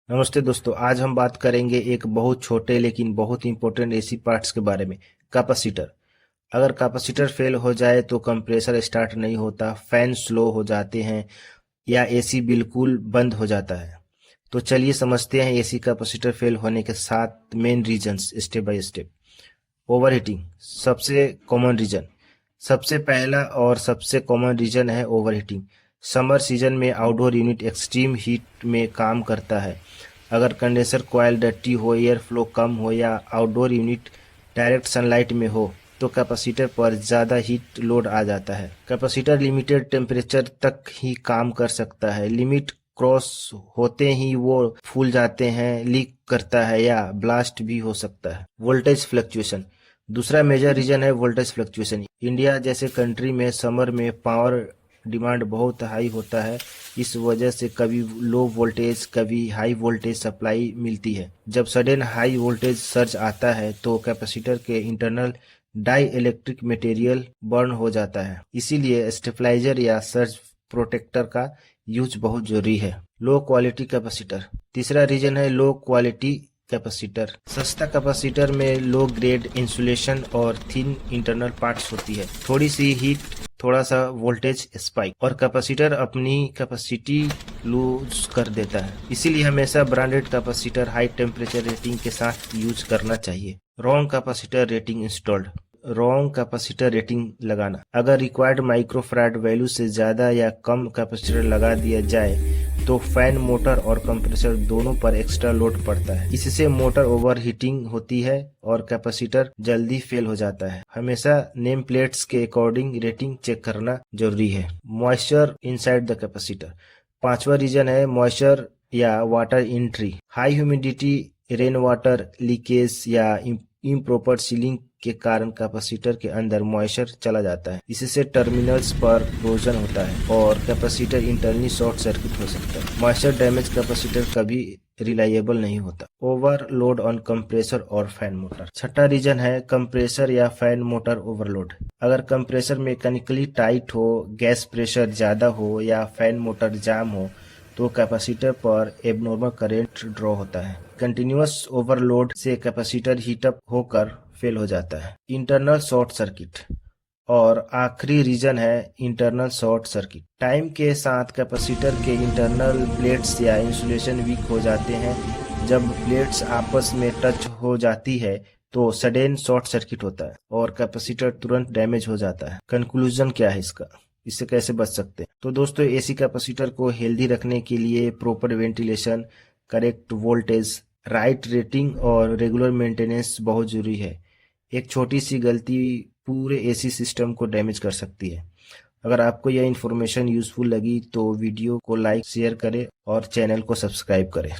नमस्ते दोस्तों, आज हम बात करेंगे एक बहुत छोटे लेकिन बहुत इंपॉर्टेंट एसी पार्ट्स के बारे में। कैपेसिटर। अगर कैपेसिटर फेल हो जाए तो कंप्रेसर स्टार्ट नहीं होता, फैन स्लो हो जाते हैं या एसी बिल्कुल बंद हो जाता है। तो चलिए समझते हैं एसी कैपेसिटर फेल होने के 7 main reasons step by step. Overheating सबसे कॉमन रीजन। सबसे पहला और सबसे कॉमन रीजन है ओवरहीटिंग। समर सीजन में आउटडोर यूनिट एक्सट्रीम हीट में काम करता है। अगर कंडेंसर कॉइल डर्टी हो, एयर फ्लो कम हो या आउटडोर यूनिट डायरेक्ट सनलाइट में हो तो कैपेसिटर पर ज़्यादा हीट लोड आ जाता है। कैपेसिटर लिमिटेड टेम्परेचर तक ही काम कर सकता है। लिमिट क्रॉस होते ही वो फूल जाते हैं, लीक करता है या ब्लास्ट भी हो सकता है। वोल्टेज फ्लक्चुएशन दूसरा मेजर रीजन है। वोल्टेज फ्लक्चुएशन इंडिया जैसे कंट्री में समर में पावर डिमांड बहुत हाई होता है। इस वजह से कभी लो वोल्टेज कभी हाई वोल्टेज सप्लाई मिलती है। जब सडन हाई वोल्टेज सर्ज आता है तो कैपेसिटर के internal dielectric material burn हो जाता है। इसीलिए स्टेबलाइजर या सर्ज प्रोटेक्टर का यूज बहुत जरूरी है। लो क्वालिटी कैपेसिटर तीसरा रीजन है। लो क्वालिटी कैपेसिटर सस्ता कैपेसिटर में लो ग्रेड इंसुलेशन और थिन इंटरनल पार्ट्स होती है। थोड़ी सी हीट, थोड़ा सा वोल्टेज स्पाइक और कैपेसिटर अपनी कैपेसिटी लूज कर देता है। इसीलिए हमेशा branded capacitor high temperature rating के साथ यूज करना चाहिए। Wrong capacitor rating installed. Wrong capacitor rating लगाना। अगर रिक्वायर्ड माइक्रोफैराड वैल्यू से ज़्यादा या कम कैपेसिटर लगा दिया जाए तो फैन, मोटर और कंप्रेसर दोनों पर एक्स्ट्रा लोड पड़ता है। इससे मोटर ओवरहीटिंग होती है और कैपेसिटर जल्दी फेल हो जाता है। हमेशा नेम प्लेट्स के अकॉर्डिंग रेटिंग चेक करना जरूरी है। मॉइस्चर इनसाइड द कैपेसिटर पांचवा रीजन है मॉइस्चर या water entry. High humidity, rain water leakage या इम्प्रॉपर सीलिंग के कारण कैपेसिटर के अंदर मॉइस्चर चला जाता है। इससे टर्मिनल्स पर कोरोजन होता है और कैपेसिटर इंटरनली शॉर्ट सर्किट हो सकता है। मॉइस्चर डैमेज कैपेसिटर कभी रिलायबल नहीं होता। ओवरलोड ऑन कंप्रेसर और फैन मोटर छठा रीजन है कंप्रेसर या फैन मोटर ओवरलोड। अगर कंप्रेसर मैकेनिकली टाइट हो, गैस प्रेशर ज्यादा हो या फैन मोटर जाम हो तो कैपेसिटर पर एबनॉर्मल करंट ड्रॉ होता है। कंटिन्यूअस ओवरलोड से कैपेसिटर हीटअप होकर फेल हो जाता है। इंटरनल शॉर्ट सर्किट और आखिरी रीजन है इंटरनल शॉर्ट सर्किट। टाइम के साथ कैपेसिटर के इंटरनल प्लेट्स या इंसुलेशन वीक हो जाते हैं। जब प्लेट्स आपस में टच हो जाती है तो सडन शॉर्ट सर्किट होता है और कैपेसिटर तुरंत डैमेज हो जाता है। कंक्लूजन क्या है इससे कैसे बच सकते हैं? तो दोस्तों, एसी कैपेसिटर को हेल्दी रखने के लिए proper ventilation, correct voltage, right rating और रेगुलर मेंटेनेंस बहुत जरूरी है। एक छोटी सी गलती पूरे एसी सिस्टम को डैमेज कर सकती है। अगर आपको यह इन्फॉर्मेशन यूजफुल लगी तो वीडियो को लाइक, शेयर करें और चैनल को सब्सक्राइब करें।